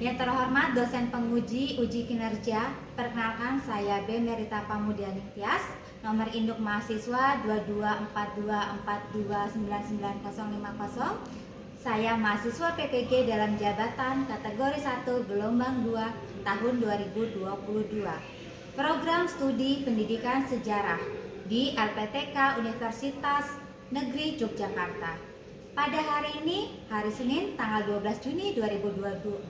Yang terhormat dosen penguji uji kinerja, perkenalkan saya B. Merita Pamudiani Tias, nomor induk mahasiswa 224242995050. Saya mahasiswa PPG dalam jabatan kategori 1 gelombang 2 tahun 2022. Program studi pendidikan sejarah di LPTK Universitas Negeri Yogyakarta. Pada hari ini, hari Senin, tanggal 12 Juni 2023,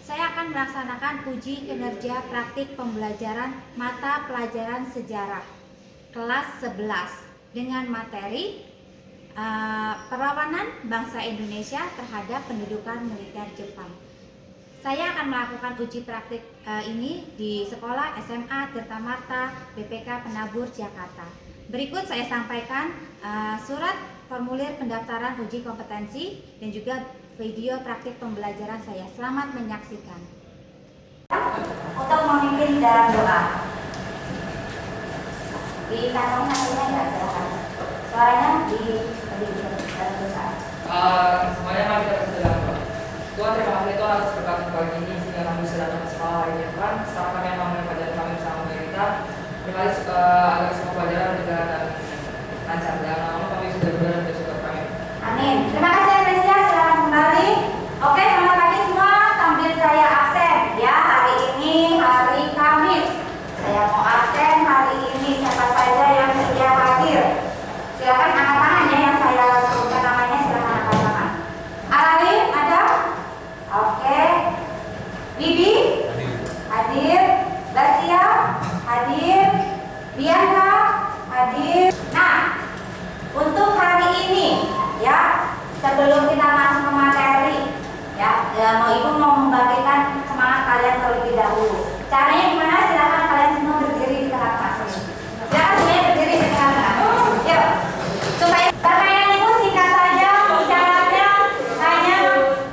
saya akan melaksanakan uji kinerja praktik pembelajaran mata pelajaran sejarah kelas 11 dengan materi perlawanan bangsa Indonesia terhadap pendudukan militer Jepang. Saya akan melakukan uji praktik ini di Sekolah SMA Tirtamarta BPK Penabur, Jakarta. Berikut saya sampaikan surat formulir pendaftaran uji kompetensi dan juga video praktik pembelajaran saya. Selamat menyaksikan. Untuk memimpin dalam doa. Di kantong hasilnya enggak silahkan. Suaranya di besar. Semuanya mari kita berdoa dalam doa. Tuhan, terima kasih Tuhan atas berkat pagi ini sehingga kami bisa datang ke sekolah hari ini Tuhan. Setelah kami mengambil pelajaran kami bersama kita, terima kasih agar semua pelajaran berjalan dan lancar. Dalam nama kami sudah berdoa dan bersyukur kami. Amin. Terima kasih Anesia, silakan kembali. Oke, selamat pagi semua. Sambil saya absen ya, hari ini hari Kamis. Saya mau absen hari ini. Siapa saja yang sedia hadir? Silakan angkat tangan ya, yang saya sebutkan namanya silakan angkat tangan. Alali ada? Oke. Bibi? Hadir. Basia? Hadir. Bianca? Hadir. Nah, Caranya gimana? Silakan kalian semua berdiri di tengah-tengah sini. Silakan semuanya berdiri di tengah-tengah. Yuk. Supaya permainan itu singkat saja, syaratnya hanya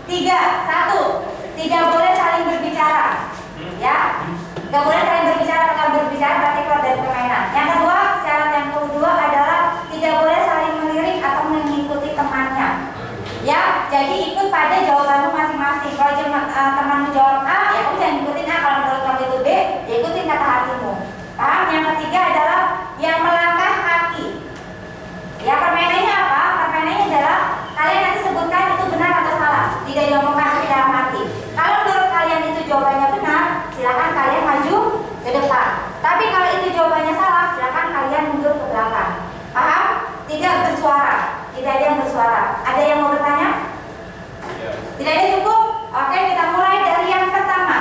3. 1, tidak boleh saling berbicara. Ya. Tidak boleh saling berbicara. Kalau berbicara berarti keluar dari permainan. Yang kedua, syarat yang kedua adalah tidak boleh saling melirik atau mengikuti temannya. Ya, jadi ikut pada jawabanmu masing-masing. Kalau temanmu jawab A, ya kamu jangan ikutin A. Kalau menurut kamu itu B, ya ikutin kata hatimu. Paham? Yang ketiga adalah yang melangkah kaki. Ya, permainannya apa? Permainannya adalah kalian nanti sebutkan itu benar atau salah. Tidak diomongkan di dalam hati. Kalau menurut kalian itu jawabannya benar, silakan kalian maju ke depan. Tapi kalau itu jawabannya salah, silakan kalian mundur ke belakang. Paham? Tidak bersuara. Tidak ada yang bersuara. Ada yang mau bertanya? Tidak ada, cukup? Oke, kita mulai dari yang pertama.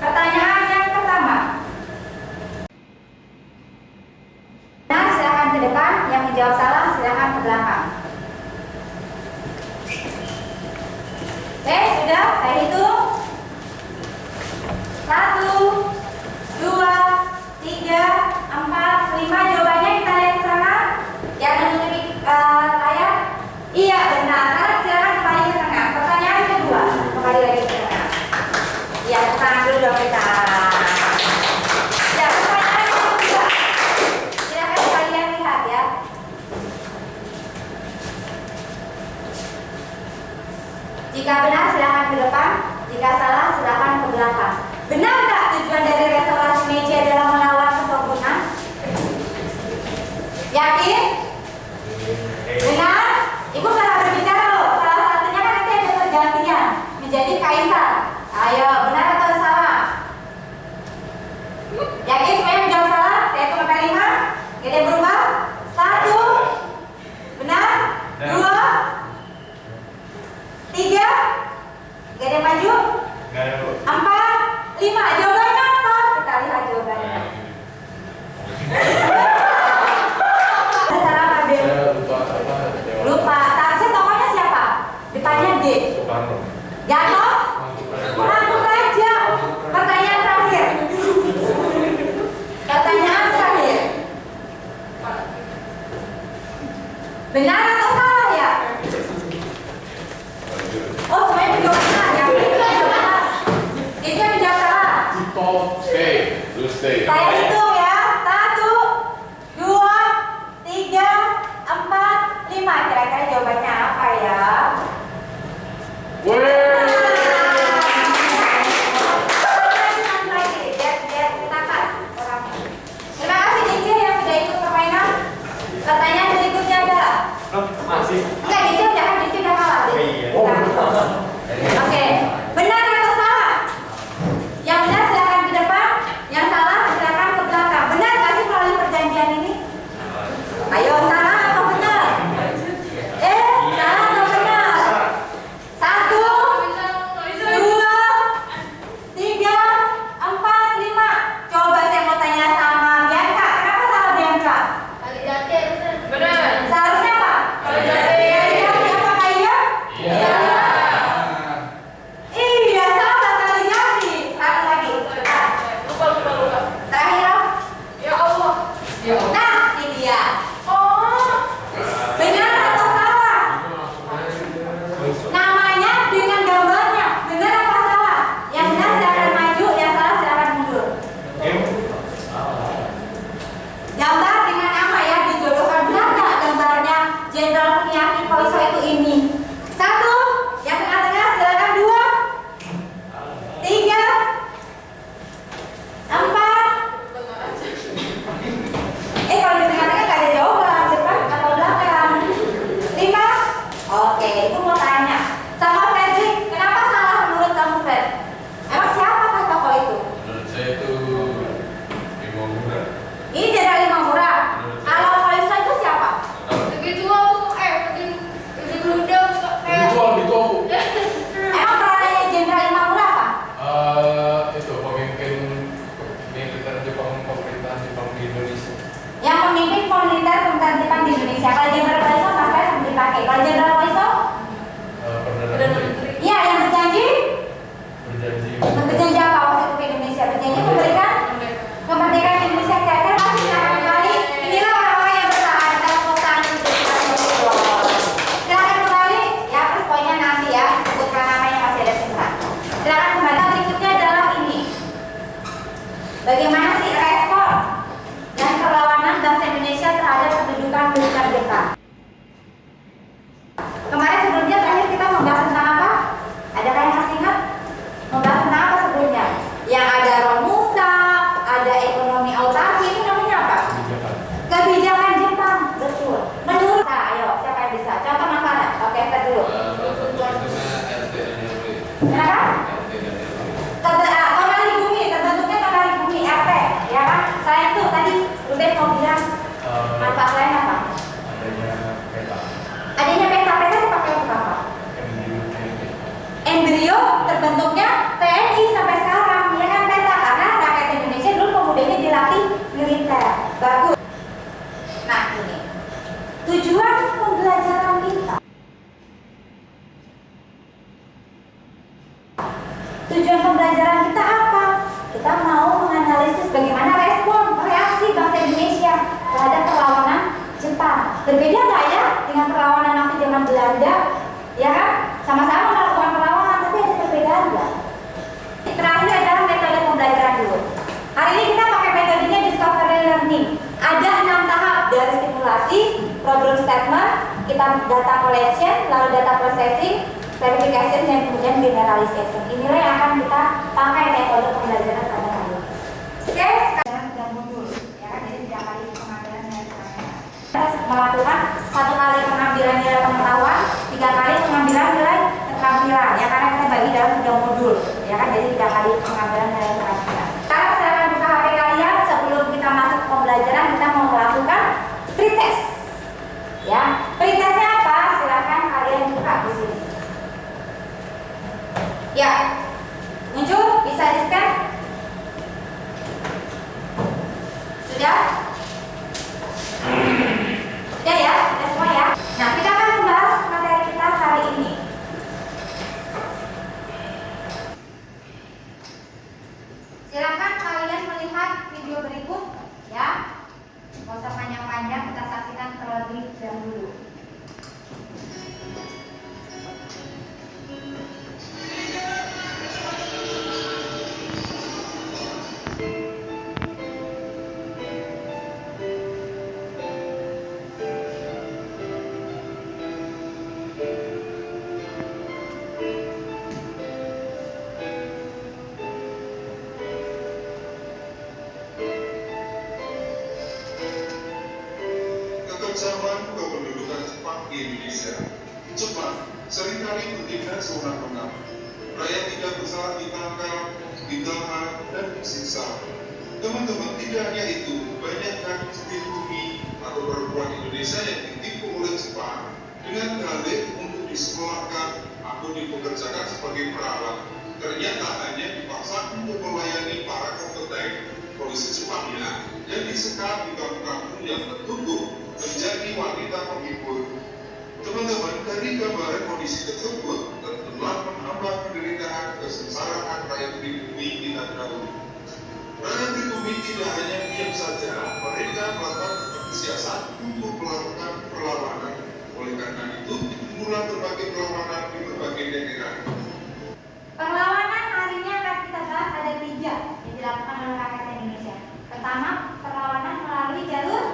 Pertanyaan yang pertama. Nah, silakan ke depan. Yang menjawab salah, silakan ke belakang. Oke, sudah. Saya hitung. 1, 2, 3, 4, 5. Jawabannya kita lihat ke sana. Yang menutupi layar. Iya, benar. Sekarang silakan kembali ke tengah. Pertanyaan kedua. Kembali lagi ke tengah. Iya, sekarang dulu dong kita. Ya, pertanyaan kedua. Silakan kalian lihat ya. Jika benar silakan ke depan. Jika salah silakan ke belakang. Benar nggak tujuan dari restorasi meja adalah melawan kesombongan? Yakin? Benar? Ibu nggak berbicara loh. Salah satunya kan nanti ada pergantian menjadi kaisar. Ayo, benar atau salah? Yakin semuanya menjawab salah? Saya hitung sampai 5. Kita berubah. 1. Benar? 2. 3. Gak ada yang maju? 4, 5. Jawabannya apa? Kita lihat jawabannya. Lupa. Seharusnya tokohnya siapa? Depannya D. Jatuh? Langsung aja. Pertanyaan terakhir. Pertanyaan terakhir. Benar atau salah ya? Oh, semuanya menjawab salah ya? Itu yang menjawab salah. Saya hitung ya. 1, 2, 3, 4, 5. Kira-kira jawabannya apa ya? Terima kasih Dicil yang sudah ikut permainan. Pertanyaan berikutnya adalah enggak, Dicil jangan, Dicil udah kalah. Oke, benar atau salah? Yang benar silakan ke depan, yang salah silakan ke belakang. Benar nggak sih melalui perjanjian ini? Ayo, salah atau benar? Salah atau benar? 1, 2, 3, 4, 5. Coba saya mau tanya sama Bianca. Kenapa salah Bianca? Seharusnya apa? Apakah iya? Iya, salah kali jadi. Satu lagi. Terakhir. Nah, ini dia. Benar atau salah? Namanya dengan gambarnya. Benar apa salah? Yang benar silakan maju, yang salah silakan mundur. Gambar dengan nama ya dijodohkan. Benar nggak gambarnya Jenderal Kuniaki Koiso itu ini? 1, yang tengah-tengah silakan 2, 3, 4. Kalau di tengah-tengah nggak ada jawaban, depan atau belakang? 5. Oke, ibu mau tanya sama Fredrik, kenapa salah menurut kamu, Fred? Emang siapa tokoh itu? Menurut saya itu Imamura. Ini Jenderal Imamura. Kalau Koiso itu siapa? Emang perannya Jenderal Imamura apa? Itu pemimpin militer Jepang, pemerintahan Jepang di Indonesia. Yang pemimpin militer pemerintahan Jepang di Indonesia. Kalau Jenderal Koiso mas saya sambil dipakai. Kalau Jenderal Koiso? Perdana Menteri. Iya, yang berjanji. Berjanji. Berjanji apa waktu itu ke Indonesia? Berjanji bentuknya TNI sampai sekarang, ya kan peta, karena rakyat Indonesia dulu pemudanya dilatih militer. Bagus. Nah ini tujuan pembelajaran kita. Tujuan pembelajaran kita apa? Kita mau menganalisis bagaimana respon, reaksi bangsa Indonesia terhadap perlawanan Jepang. Berbeda nggak ya dengan perlawanan waktu zaman Belanda? Ya kan? Sama-sama melakukan perlawanan, tapi ada perbedaan nggak? Terakhir adalah metode pembelajaran dulu. Hari ini kita pakai metodenya discovery learning. Ada 6 tahap dari stimulasi, problem statement, kita data collection, lalu data processing, verification, dan kemudian generalization. Inilah yang akan kita pakai metode pembelajaran pada hari ini. Oke, sekarang sudah mundur, ya kan? Jadi 3 kali pengambilan nilai pengetahuan. Kita melakukan 1 kali pengambilan nilai pengetahuan, 3 kali pengambilan nilai keterampilan, ya karena kita bagi dalam 3 modul, ya kan? Jadi 3 kali pengambilan nilai keterampilan. Sekarang saya akan buka HP kalian. Sebelum kita masuk ke pembelajaran, kita mau melakukan pretest. Ya, pretestnya apa? Silakan kalian buka di sini. Ya, muncul, bisa di-scan? Sudah? Sudah ya? Sudah semua ya? Nah, kita akan membahas materi kita hari ini. Silakan kalian melihat video berikut ya. Nggak usah panjang-panjang, kita saksikan terlebih dahulu. Kekejaman kependudukan Jepang di Indonesia. Jepang seringkali bertindak sewenang-wenang. Rakyat tidak bersalah ditangkap, ditahan, dan disiksa. Teman-teman, tidak hanya itu, banyak gadis pribumi atau perempuan Indonesia yang ditipu oleh Jepang dengan dalih untuk disekolahkan atau dipekerjakan sebagai perawat. Ternyata hanya dipaksa untuk melayani para kompeten polisi Jepangnya dan disekap di kampung-kampung yang tertutup menjadi wanita penghibur. Teman-teman, dari gambaran kondisi tersebut tentulah menambah penderitaan kesengsaraan rakyat pribumi kita dahulu. Rakyat pribumi tidak hanya diam saja, mereka melakukan siasat untuk melakukan perlawanan. Oleh karena itu, dimulai berbagai perlawanan di berbagai daerah. Perlawanan hari ini akan kita bahas ada 3 yang dilakukan oleh rakyat Indonesia. Pertama, perlawanan melalui jalur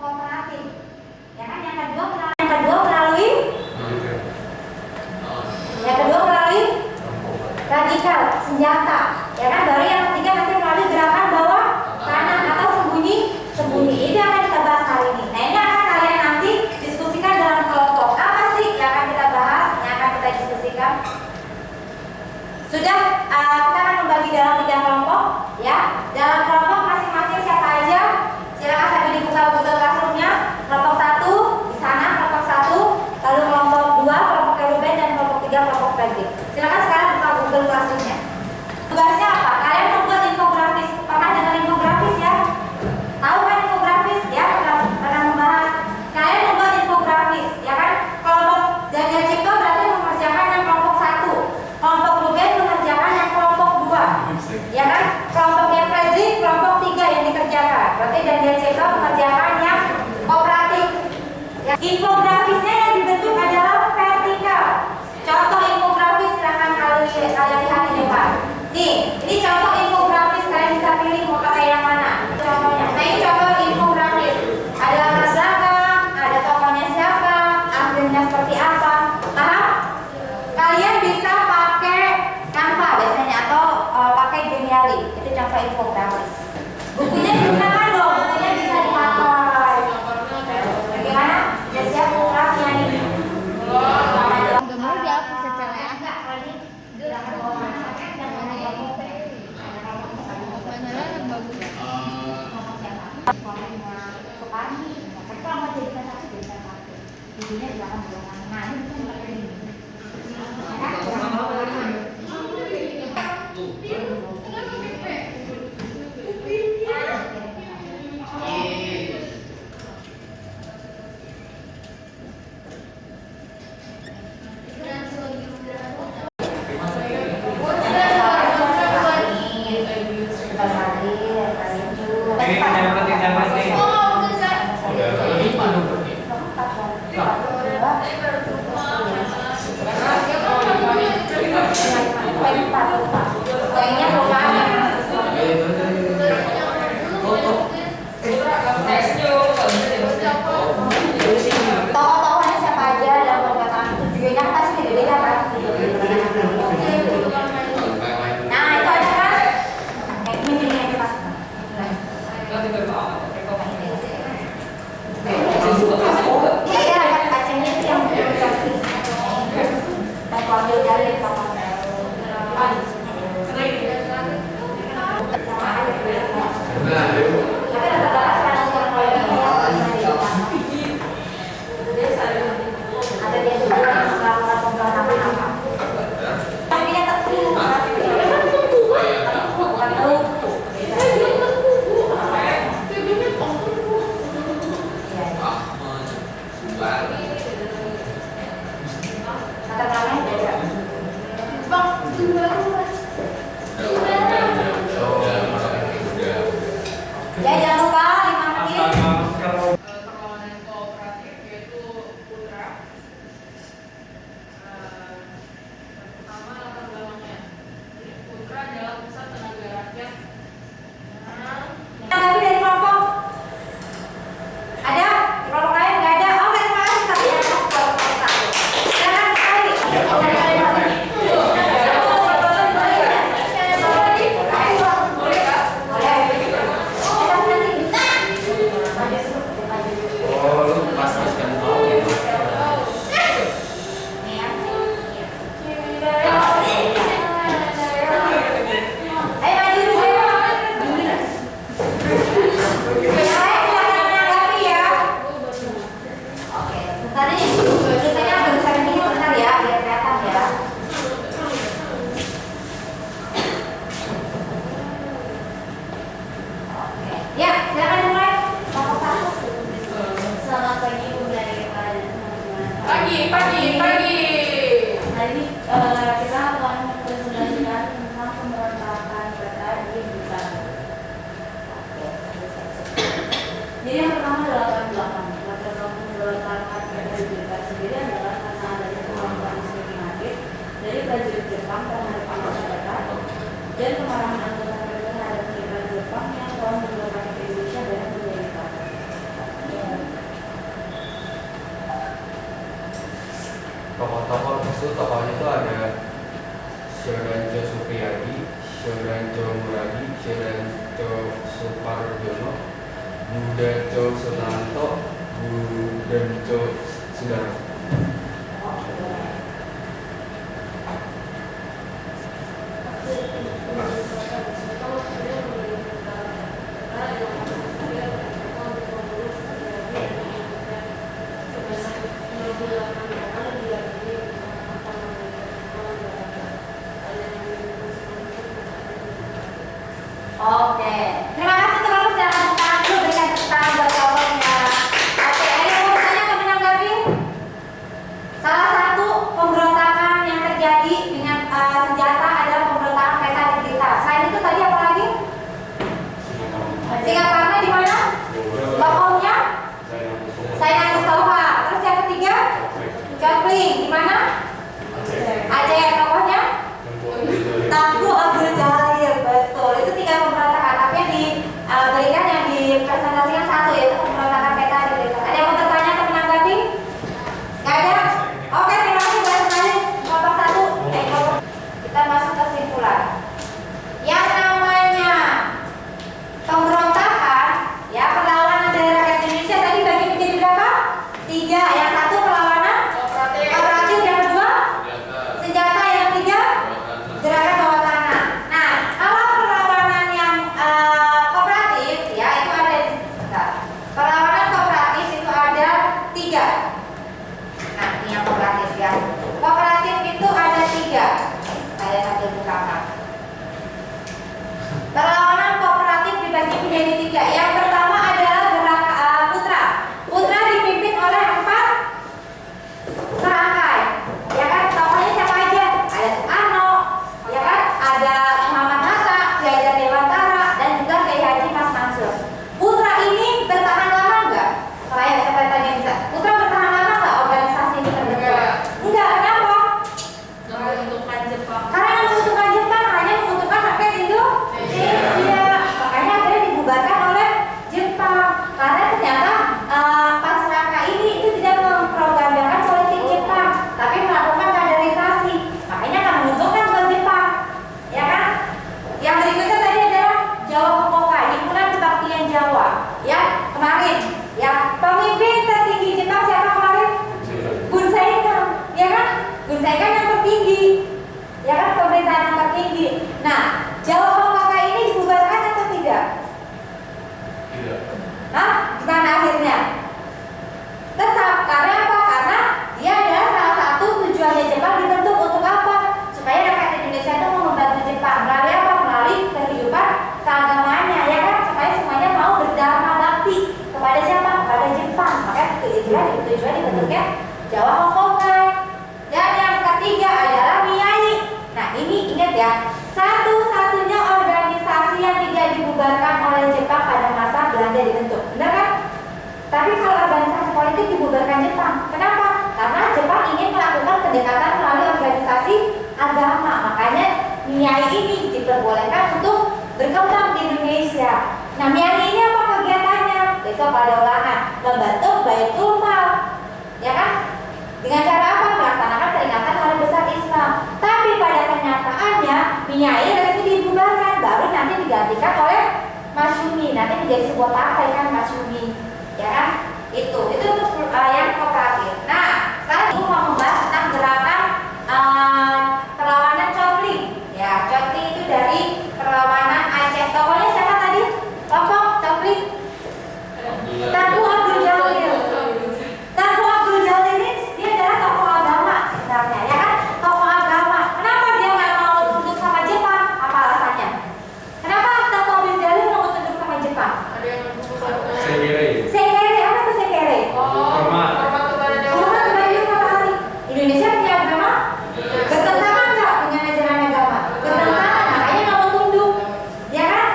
kooperatif. Ya kan? Yang kedua melalui radikal senjata. Ya kan? Baru yang ketiga nanti melalui gerakan bawah tanah atau sembunyi. Itu akan kita bahas hari ini. Nah, ini akan kalian nanti diskusikan dalam kelompok. Apa sih yang akan kita bahas? Yang akan kita diskusikan? Sudah, kita akan membagi dalam 3 kelompok, ya. Dalam kelompok masing-masing siapa aja? Silakan sambil dibuka Google Classroom-nya. Kelompok 1 di sana, kelompok 1, lalu kelompok 2, kelompok Ruben, dan kelompok 3, kelompok Fredrik. Silakan sekarang buka Google Classroom-nya. Tugasnya apa? Kalian membuat infografis. Pernah dengar infografis ya? Tahu kan infografis? Ya, pernah membahas. Kalian membuat infografis, ya kan? Kelompok Daniel Cipto berarti mengerjakan yang kelompok 1. Kelompok Ruben mengerjakan yang kelompok 2. Ya kan? Kelompoknya Fredrik, kelompok 3 yang dikerjakan. Berarti Daniel Cipto mengerjakan yang kooperatif. Ya. Infografisnya yang dibentuk adalah vertikal. Contoh infografis silakan kalian lihat di depan. Nih, ini contoh infografis, kalian bisa pilih mau pakai yang mana. Contohnya. Nah, ini contoh infografis. Ada latar belakang, ada tokohnya siapa, ambilnya seperti apa. Paham? Kalian bisa pakai Canva biasanya atau pakai Geniali. Itu contoh infografis. Bukunya digunakan dong, bukunya bisa dipakai. Bagaimana? Sudah siap infografisnya nih? Nggak mau dihapus secara mana yang bagus. Nah, ini Kayaknya bukan. Tokoh-tokohnya siapa aja dan perkataan tujuannya pasti beda-beda kan? Nah itu ada kan? Ini aja Pak. Iya, kacanya itu yang berarti. Dan ambil dari tokoh. Ada dia juga yang melakukan pembuatan nama. Tapi dia tepi. Bukan tuh. Kata namanya beda. Ya jangan lupa 5 menit. Perlawanan kooperatif yaitu Putra. Pertama latar belakangnya. Putra adalah pusat tenaga rakyat. Tapi dari kelompok ada di kelompok lain nggak ada. Oh dari mana tapi ada kelompok satu. Jangan sekali. Ya, silakan dimulai. Kelompok satu. Selamat pagi Bunda Eva dan teman-teman. Pagi. Hari ini kita akan mempresentasikan tentang pemberontakan kata di Blitar. Jadi yang pertama adalah latar belakang. Latar belakang pemberontakan kata di Blitar sendiri adalah karena adanya kemampuan diskriminatif dari prajurit Jepang terhadap masyarakat dan kemarahan anggota mereka terhadap militer Jepang yang telah menggunakan Indonesia dan menjadi kata. Tokoh-tokoh itu tokohnya itu ada Shodanjo Supriyadi, Shodanjo Muradi, Shodanjo Suparjono, Budajo Sutanto, Budajo Sudarmo. Oke, terima kasih teman-teman. Silakan tepuk tangan dulu, berikan tepuk tangan buat kelompoknya. Oke, ada yang mau bertanya atau menanggapi? kemarin ya, pemimpin tertinggi Jepang siapa kemarin? Gun Saigon, ya kan? Gun Saigon yang tertinggi, ya kan, pemerintahan yang tertinggi. Nah, Jawa Hokkaido ini dibubarkan atau tidak? Tidak. Hah? Gimana akhirnya? Tetap, karena apa? Karena dia adalah salah satu tujuannya Jepang dibentuk untuk apa? Supaya rakyat Indonesia itu mau membantu Jepang melalui apa? Melalui kehidupan keagamaannya, ya kan? Supaya semuanya mau berdharma bakti kepada siapa? Kepada Jepang. Makanya tujuan dibentuknya Jawa Hokkaido. Dan yang ketiga adalah Miyai. Nah, ini ingat ya, satu-satunya organisasi yang tidak dibubarkan oleh Jepang pada masa Belanda dibentuk. Benar kan? Tapi kalau organisasi politik dibubarkan Jepang. Kenapa? Karena Jepang ingin melakukan pendekatan melalui organisasi agama. Makanya Miyai ini diperbolehkan untuk berkembang di Indonesia. Nah, Miyai ini apa kegiatannya? Besok pada ulangan membentuk Baitul Mal, ya kan? Dengan cara apa? Melaksanakan peringatan Hari Besar Islam. Tapi pada kenyataannya Miyai resmi dibubarkan, baru nanti digantikan oleh Masyumi. Nanti menjadi sebuah partai kan Masyumi, ya kan? Itu untuk yang kooperatif. Nah, sekarang ibu mau membahas tentang gerakan perlawanan Chopling. Ya, Chopling itu dari perlawanan Aceh. Tokohnya siapa tadi? Kelompok Chopling. Tengku Abdul Jalil. Tengku Abdul Jalil ini dia adalah tokoh agama sebenarnya, ya kan? Tokoh agama. Kenapa dia nggak mau tunduk sama Jepang? Apa alasannya? Kenapa Tengku Abdul Jalil mau tunduk sama Jepang? Ada yang membuka Sekere. Sekere, apa itu sekere? Hormat. hormat kepada Dewa. Hormat kepada matahari. Indonesia punya agama? Bertentangan nggak dengan ajaran agama? Bertentangan, makanya nggak mau tunduk, ya kan?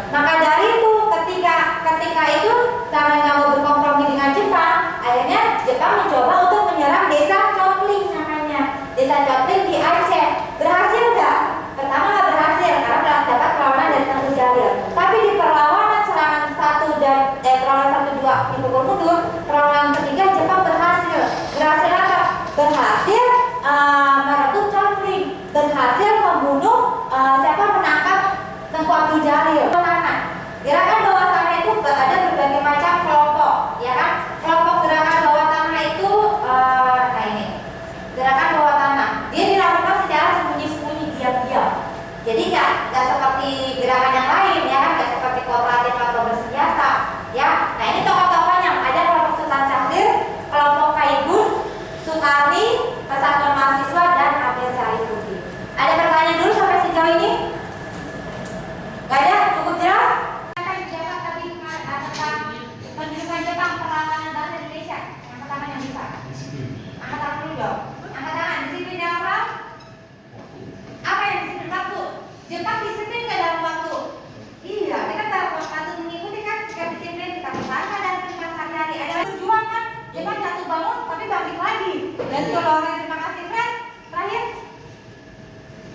Maka dari itu ketika itu karena nggak mau berkompromi dengan Jepang, akhirnya Jepang mencoba untuk menyerang desa Chopling namanya. Desa Chopling di Aceh. Berhasil nggak? Pertama nggak berhasil karena dapat perlawanan dari Tengku Jalil. Tapi di perlawanan serangan perlawanan 1-2 dipukul mundur, perlawanan ketiga Jepang berhasil. Berhasil apa? Berhasil merebut Chopling, berhasil membunuh menangkap Tengku Abdul Jalil. Gerakan bawah tanah itu ada berbagai macam kelompok, ya kan? Kelompok gerakan bawah tanah itu, nah ini gerakan bawah tanah. Dia dilakukan secara sembunyi-sembunyi, diam-diam. Jadi nggak seperti gerakan yang lain, ya kan? Nggak seperti kooperatif atau bersenjata, ya. Nah ini tokoh-tokohnya ada kelompok Sultan Syahrir, kelompok Kaigun, Sukarli, Persatuan Mahasiswa dan Amir Syarifuddin. Ada pertanyaan dulu sampai sejauh ini? Nggak ada? Cukup jelas? Pendidikan Jepang perlawanan bahasa Indonesia. Angkat tangan yang bisa. Angkat tangan dulu dong. Angkat tangan. Disiplin dalam hal? Apa yang disiplin waktu? Jepang disiplin nggak dalam waktu? Iya, kita dalam waktu mengikuti kan sikap disiplin, kita pertahankan dalam kehidupan sehari-hari. Ada berjuang kan? Jepang jatuh bangun tapi bangkit lagi. Dan kalau orang terima kasih friend, terakhir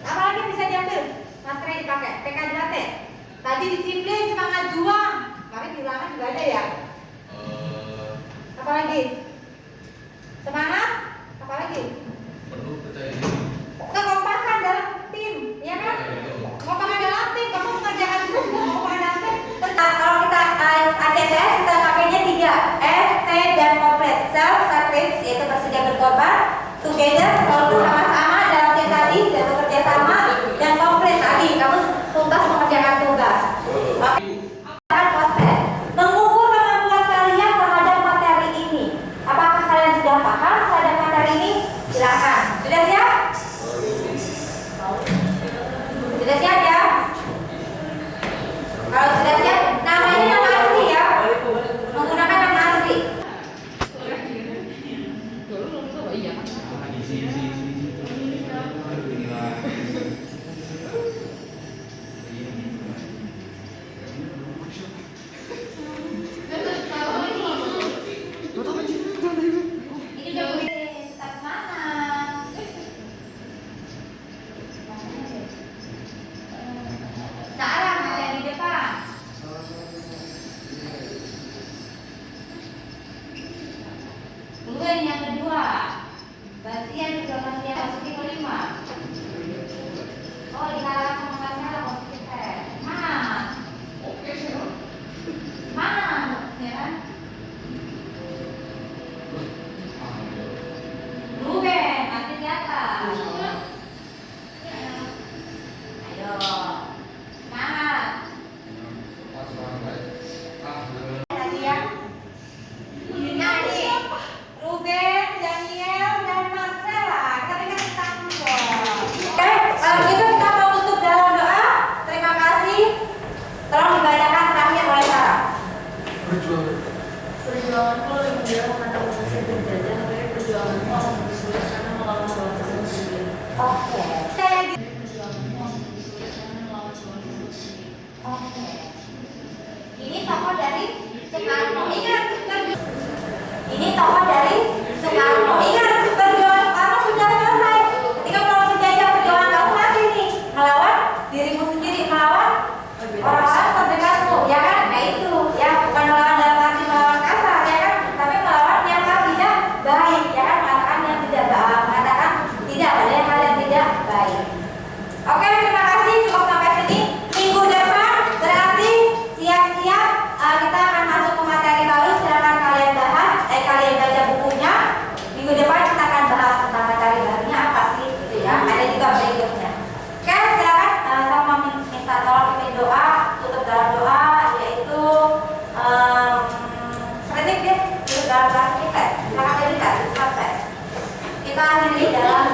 apa lagi yang bisa diambil? Maskernya dipakai, PK dilatih. Tadi disiplin, semangat juang. Kemarin di ulangan juga ada ya. Apalagi? Semangat? Apalagi? Perlu percaya diri. Kekompakan dalam tim, ya kan? Kekompakan dalam tim, kamu mengerjakan tugas juga kekompakan dalam tim. Kalau kita ACTS kita pakainya 3 S, T, dan komplit. Self, sacrifice, yaitu bersedia berkorban. Together, kalau bersama-sama dalam tim tadi, dan bekerja sama. Dan komplit tadi, kamu tuntas mengerjakan tugas. Mengukur kemampuan kalian terhadap materi ini. Apakah kalian sudah paham terhadap materi ini? Silakan. Sudah siap? Sudah siap ya? Kalau sudah siap, namanya nama asli ya. Menggunakan nama asli. Iya. Isi. Perjuanganku lebih mudah karena mengusir penjajah, tapi perjuanganmu akan lebih sulit karena melawan bangsamu sendiri. Oke. Saya gitu. Perjuanganmu akan lebih sulit karena melawan bangsamu sendiri. Oke. Ini tokoh dari Soekarno. Ingat, ini tokoh dari Soekarno. Ingat, perjuangan Soekarno sudah selesai. Ketika melawan penjajah, perjuangan kamu masih nih melawan dirimu sendiri, melawan orang-orang terdekatmu, ya kan? Nah itu, ya bukan melawan dalam arti melawan kasar, ya kan? Tapi melawan yang hal tidak baik, ya kan? Mengatakan yang tidak baik, mengatakan tidak pada hal yang tidak baik. Oke, terima kasih. Cukup sampai sini. Minggu depan berarti siap-siap kita akan masuk ke materi baru. Silakan kalian bahas, kalian baca bukunya. Minggu depan kita akan bahas tentang materi barunya apa sih, gitu ya. Ada juga berikutnya. Oke, silakan sama minta tolong pimpin doa, tutup dalam doa, yaitu seperti dia tutup dalam kelas kita. Silakan kita akhiri dalam